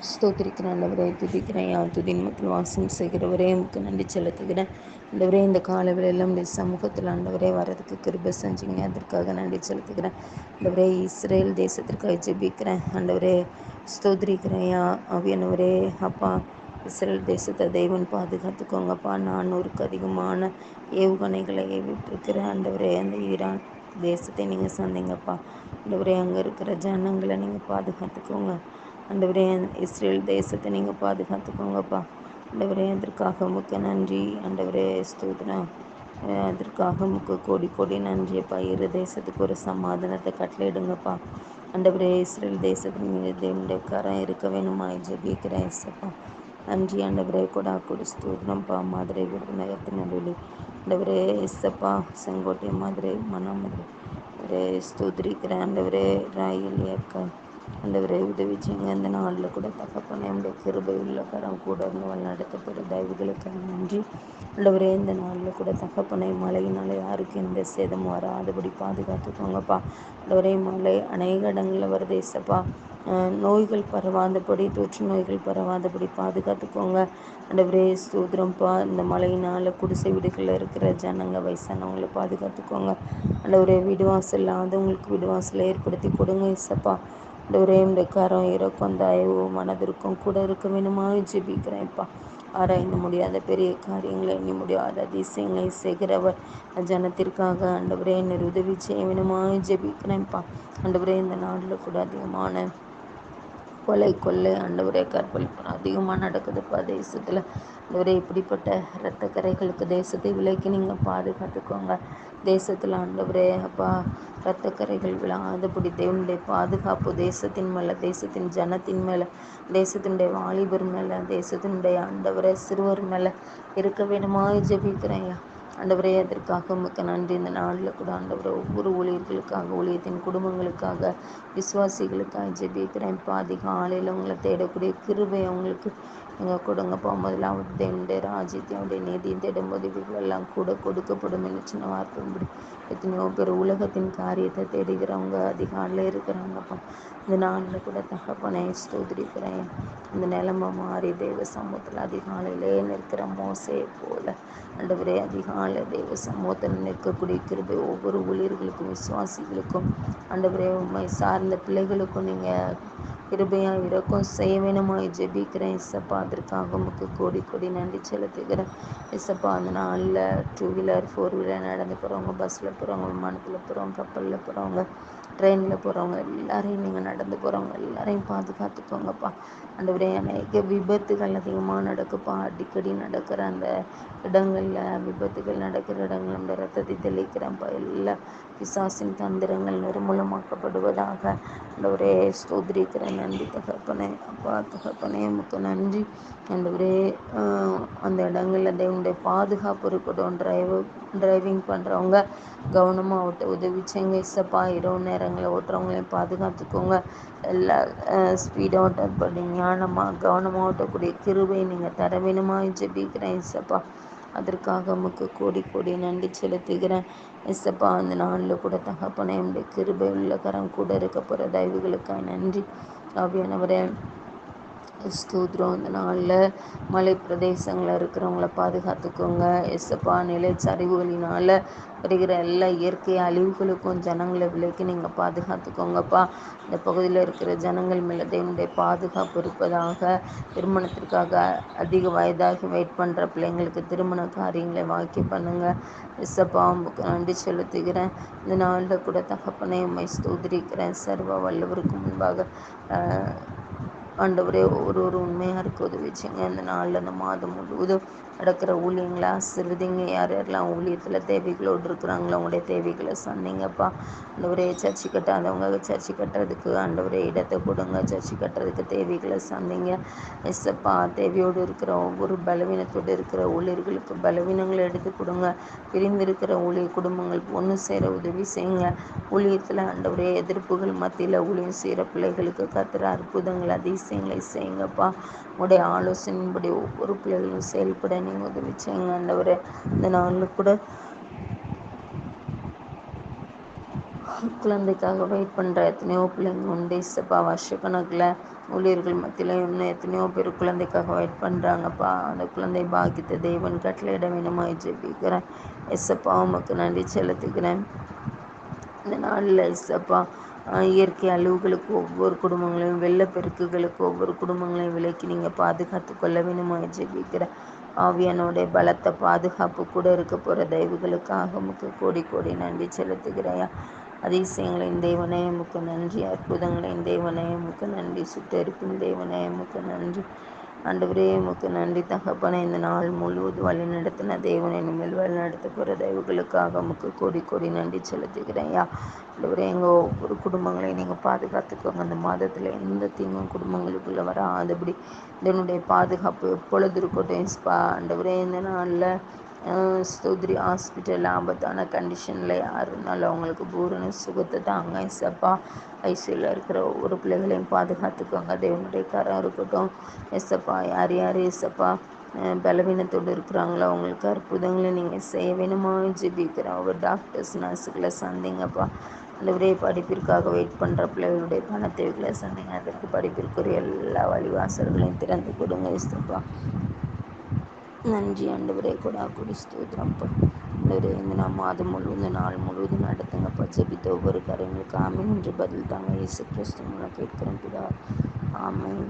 ஸ்தோத்திரிக்கிறேன் ஆண்டவரே, துதிக்கிறேன். துதியின் மக்கள் வாசம் செய்கிறவரே, உமக்கு நன்றி செலுத்துகிறேன் ஆண்டவரே. இந்த காலவெளியெல்லாம் உடைய சமூகத்தில் ஆண்டவரே வரதுக்கு கிருபை செஞ்சீங்க, அதற்காக நன்றி செலுத்துகிறேன் ஆண்டவரே. இஸ்ரேல் தேசத்திற்காக ஜெபிக்கிறேன் ஆண்டவரே, ஸ்தோத்திரிக்கிறேன் ஆவியானவரே. அப்பா, இஸ்ரேல் தேசத்தை தெய்வன் பாதுகாத்துக்கோங்கப்பா. 400க்கு அதிகமான ஏவுகணைகளை விட்டிருக்கிறேன் ஆண்டவரே. அந்த ஈரான் தேசத்தை நீங்கள் சொன்னீங்கப்பா ஆண்டவரே. அங்கே இருக்கிற ஜனங்களை நீங்கள் பாதுகாத்துக்கோங்க ஆண்டவரே. இஸ்ரேல் தேசத்தை நீங்கள் பாதுகாத்துக்கோங்கப்பா ஆண்டவரே. அதற்காக உமக்கு நன்றி ஆண்டவரே, ஸ்தோத்திரம். அதற்காக உமக்கு கோடி கோடி நன்றியப்பா. இரு தேசத்துக்கு ஒரு சமாதானத்தை கட்டளையிடுங்கப்பா ஆண்டவரே. இஸ்ரேல் தேசத்தின் மீது தேவனுடைய கரம் இருக்க வேணுமா ஜெபிக்கிறேன் இசப்பா. நன்றி ஆண்டவரே. கொடி ஸ்தோத்திரம்ப்பா. மதுரை விருதுநகர் நடுவில் ஆண்டவரே இசப்பா. செங்கோட்டை மதுரை மதுரை ஆண்டவரே, ஸ்தோத்திரிக்கிறேன் ஆண்டவரே. ராயல் இயக்க ஆண்டவரே உதவி செய்யுங்க. இந்த நாளில் கூட தகப்பனே, நம்முடைய கிருபை உள்ள கரம் கூட இருந்து வழிநடத்தப்பட்ட தயவுகளுக்கு நன்றி ஆண்டவரே. இந்த நாளில் கூட தகப்பனை மழையினால யாருக்கு எந்த சேதமும் வராதபடி பாதுகாத்துக்கோங்கப்பா ஆண்டவரே. மழை அநேக இடங்களில் வருது இசப்பா. நோய்கள் பரவாதபடி, தொற்று நோய்கள் பரவாதபடி பாதுகாத்துக்கோங்க ஆண்டவரே. ஸ்தோத்திரம்ப்பா. இந்த மழையினால் குடிசை வீடுகளில் இருக்கிற ஜனங்க வயசானவங்களை பாதுகாத்துக்கோங்க ஆண்டவரே. வீடு வாசல் இல்லாதவங்களுக்கு வீடு வாசலை ஏற்படுத்தி கொடுங்க இசப்பா ஆண்டவரே. இந்த கரம் இறக்கும் தயவு மனதிற்கும் கூட இருக்க வேணுமா ஜெபிக்கிறேன்ப்பா. ஆராய்ந்து முடியாத பெரிய காரியங்களை எண்ணி முடியாத அதிசயங்களை செய்கிறவர் ஜனத்திற்காக ஆண்டவரே என்னை உதவி செய்ய வேணுமா ஜெபிக்கிறேன்ப்பா ஆண்டவரே. இந்த நாளில் கூட அதிகமான கொள்ளை ஆண்டவரே, கற்பழிப்பு அதிகமாக நடக்குதுப்பா தேசத்தில் ஆண்டவரே. இப்படிப்பட்ட இரத்த கரைகளுக்கு தேசத்தை விலைக்கு நீங்கள் பாதுகாத்துக்கோங்க தேசத்தில் ஆண்டவரே. அப்பா, இரத்த கரைகள் விழாதபடி தேவனுடைய பாதுகாப்பு தேசத்தின் மேலே, தேசத்தின் ஜனத்தின் மேலே, தேசத்தினுடைய வாலிபர் மேலே, தேசத்தினுடைய ஆண்டவரே சிறுவர் மேலே இருக்க வேணுமா ஜெபிக்கிறேன் ஆண்டவரே. அதற்காக உமக்கு நன்றி. இந்த நாளில் கூட ஆண்டவரே ஒவ்வொரு ஊழியர்களுக்காக, ஊழியத்தின் குடும்பங்களுக்காக, விசுவாசிகளுக்காக ஜெபிக்கிறேன். அதிகாலையில் உங்களை தேடக்கூடிய கிருபை அவங்களுக்கு நீங்கள் கொடுங்கப்பா. முதலாவது தேவனுடைய ராஜ்யத்தையும் அவருடைய நீதியும் தேடும்போது இவைகளெல்லாம் கூட கொடுக்கப்படும் என்று சின்ன வார்த்தைப்படி எத்தனையோ பேர் உலகத்தின் காரியத்தை தேடுகிறவங்க அதிகாலையில் இருக்கிறாங்கப்பா. இந்த நாளில் கூட தகப்பனை ஸ்தோத்திரிக்கிறேன். இந்த நிலைமை மாறி தேவ சமூகத்தில் அதிகாலையிலே நிற்கிற மோசையை போல ஆண்டவரே, அதிகாலை தேவ சமூகத்தில் நிற்கக்கூடிய கிருபை ஒவ்வொரு ஊழியர்களுக்கும், விசுவாசிகளுக்கும் ஆண்டவரே, உண்மை சார்ந்த பிள்ளைகளுக்கும் நீங்கள் கிருபையாக இருக்கும் செய்ய வேணுமாய் ஜெபிக்கிறேன் இசப்பா. அதற்காக உமக்கு கோடி கோடி நன்றி செலுத்துகிறேன் இசப்பா. அந்த நாளில் 2 வீலர் 4 வீலர் நடந்து போகிறவங்க, பஸ்ஸில் போகிறவங்க, விமானத்தில் போகிறவங்க, கப்பலில் போகிறவங்க, ட்ரெயினில் போகிறவங்க எல்லாரையும், நீங்கள் நடந்து போகிறவங்க எல்லாரையும் பாதுகாத்துக்கோங்கப்பா ஆண்டவரே. அநேக விபத்துகள் அதிகமாக நடக்குப்பா. அடிக்கடி நடக்கிற அந்த இடங்களில், விபத்துகள் நடக்கிற இடங்கள் அந்த ரத்தத்தை தெளிக்கிறப்பா. எல்லா பிசாசின் தந்திரங்கள் நிர்மூலமாக்கப்படுவதாக ஆண்டவரே. ஸ்தோத்திரிக்கிறேன். நன்றி தகப்பனே. அப்பா தகப்பனே, உமக்கு நன்றி ஆண்டவரே. அந்த இடங்களில் தேவனுடைய பாதுகாப்பு இருக்கட்டும். டிரைவிங் பண்ணுறவங்க கவனமாக ஓட்ட உதவி செய்யுங்க இசப்பா. இரவு நேரங்களில் ஓட்டுறவங்களையும் பாதுகாத்துக்கோங்க. எல்லா ஸ்பீடாக ஓட்டப்படி ஞானமாக கவனமாக ஓட்டக்கூடிய கிருபை நீங்கள் தர வேணுமா ஜெபிக்கிறேன் இசப்பா. அதற்காக உமக்கு கோடி கோடி நன்றி செலுத்துகிறேன் இசப்பா. அந்த நாளில் கூட தகப்பனே, உடைய கிருபை உள்ள கரம் கூட இருக்க போகிற தயவுகளுக்காக நன்றி ஆவியானவரே. ஸ்தோத்திரம். இந்த நாளில் மலை பிரதேசங்களில் இருக்கிறவங்கள பாதுகாத்துக்கோங்க எஸ்ஸப்பா. நிலச்சரிவுகளினால் வருகிற எல்லா இயற்கை அழிவுகளுக்கும் ஜனங்களை விலைக்கு நீங்கள் பாதுகாத்துக்கோங்கப்பா. இந்த பகுதியில் இருக்கிற ஜனங்கள் மேலே தேவனுடைய பாதுகாப்பு இருப்பதாக. திருமணத்திற்காக அதிக வயதாகி வெயிட் பண்ணுற பிள்ளைங்களுக்கு திருமண காரியங்களை வாக்கி பண்ணுங்கள் எஸ்ஸப்பா. உங்களுக்கு நன்றி செலுத்துகிறேன். இந்த நாளில் கூட தகப்பனை உம்மை ஸ்தோத்திரிக்கிறேன். சர்வ வல்லவருக்கு முன்பாக ஆண்டவரே, ஒரு உண்மையாக இருக்க உதவி செய்யுங்க. இந்த நாளில் இந்த மாதம் முழுவதும் நடக்கிற ஊழியங்களை ஆசீர்வதிங்க. யார் யாரெல்லாம் ஊழியத்தில் தேவைகளோடு இருக்கிறாங்களோ அவங்களுடைய தேவைகளை சொன்னீங்கப்பா ஆண்டவரே. சர்ச்சை கட்டாதவங்க சர்ச்சை கட்டுறதுக்கு ஆண்டவரே இடத்தை கொடுங்க. சர்ச்சை கட்டுறதுக்கு தேவைகளை சொன்னீங்க எஸ்ஸப்பா. தேவையோடு இருக்கிற ஒவ்வொரு பலவீனத்தோடு இருக்கிற ஊழியர்களுக்கு பலவீனங்களை எடுத்து கொடுங்க. பிரிந்திருக்கிற ஊழிய குடும்பங்கள் ஒன்று சேர உதவி செய்யுங்க. ஊழியத்தில் ஆண்டவரே எதிர்ப்புகள் மத்தியில் ஊழியம் செய்கிற பிள்ளைகளுக்கு கர்த்தர் அற்புதங்கள் அதிசயங்களை செய்யுங்கப்பா. உங்களுடைய ஆலோசனையின்படி ஒவ்வொரு பிள்ளைகளும் செயல்பட நீங்கள் உதவி செய்யுங்க ஆண்டவரே. இந்த நாளில் கூட குழந்தைக்காக வெயிட் பண்ணுற எத்தனையோ பிள்ளைங்க உண்டு இசப்பா. வருஷக்கணக்கில் ஊழியர்கள் மத்தியில் இன்னும் எத்தனையோ பேர் குழந்தைக்காக வெயிட் பண்ணுறாங்கப்பா. அந்த குழந்தை பாக்கித்த தேவன் கட்டளையிட வேணுமாய் ஜெபிக்கிறேன். எஸ்ஸப்பா உமக்கு நன்றி செலுத்துகிறேன். இந்த நாளில் எஸ்ஸப்பா இயற்கை அழிவுகளுக்கு ஒவ்வொரு குடும்பங்களையும், வெள்ளப்பெருக்குகளுக்கு ஒவ்வொரு குடும்பங்களையும் விலக்கி நீங்கள் பாதுகாத்து கொள்ள வேணுமாய் ஜெபிக்கிறேன். ஆவியானோடைய பலத்த பாதுகாப்பு கூட இருக்க போகிற தெய்வங்களுக்காக உமக்கு கோடி கோடி நன்றி செலுத்துகிறேயா. அதிசயங்களின் தேவனே உமக்கு நன்றி. அற்புதங்களின் தேவனே உமக்கு நன்றி. சுட்டெரிப்பின் தேவனே உமக்கு நன்றி. ஆண்டவரே உமக்கு நன்றி தகப்பனே. இந்த நாள் முழுவதும் வழி நடத்தின தேவனை இனிமேல் வழி நடத்த போகிற தெய்வங்களுக்காக உமக்கு கோடி கோடி நன்றி செலுத்துகிறேன்யா. ஆண்டவரே எங்கள் ஒவ்வொரு குடும்பங்களையும் நீங்கள் பாதுகாத்துக்கோங்க. அந்த மாதத்தில் எந்த தீங்கும் குடும்பங்களுக்குள்ளே வராதபடி இதனுடைய பாதுகாப்பு எப்பொழுது இருக்கட்டும் ஸ்பா. ஆண்டவரே இந்த நாளில் ஸ்தோத்ரி ஹாஸ்பிட்டல் ஆபத்தான கண்டிஷனில் யார் இருந்தாலும் அவங்களுக்கு பூரண சுகத்தை தாங்க எஸ்ஸப்பா. ஐசியூவில் இருக்கிற ஒவ்வொரு பிள்ளைகளையும் பாதுகாத்துக்கோங்க. தேவனுடைய கரம் இருக்கட்டும் எஸ்ஸப்பா. யார் யார் எஸ்ஸப்பா பலவீனத்தோடு இருக்கிறாங்களோ அவங்களுக்கு அற்புதங்களை நீங்கள் செய்ய வேணுமா ஜெபிக்கிறோம். ஒரு டாக்டர்ஸ் நர்ஸுகளை சந்திங்கப்பா. ஆண்டவரே படிப்பிற்காக வெயிட் பண்ணுற பிள்ளைகளுடைய பண தேவைகளை சந்திங்க. அதற்கு படிப்பிற்குரிய எல்லா வழிவாசல்களையும் திறந்து கொடுங்க எஸ்ஸப்பா. நன்றி ஆண்டவரே. கொடா கொடி ஸ்தோத்திரம்ப்பா. ஆண்டவரே இந்த மாதம் முழுவதும் நாள் முழுவதும் நடத்துங்கப்பா. ஜெபித்த ஒவ்வொரு காரியங்களுக்கு ஆமென் என்று பதில் தாங்க. இயேசு கிறிஸ்து மூலம் கேட்கிறோம் பிதா. ஆமென்.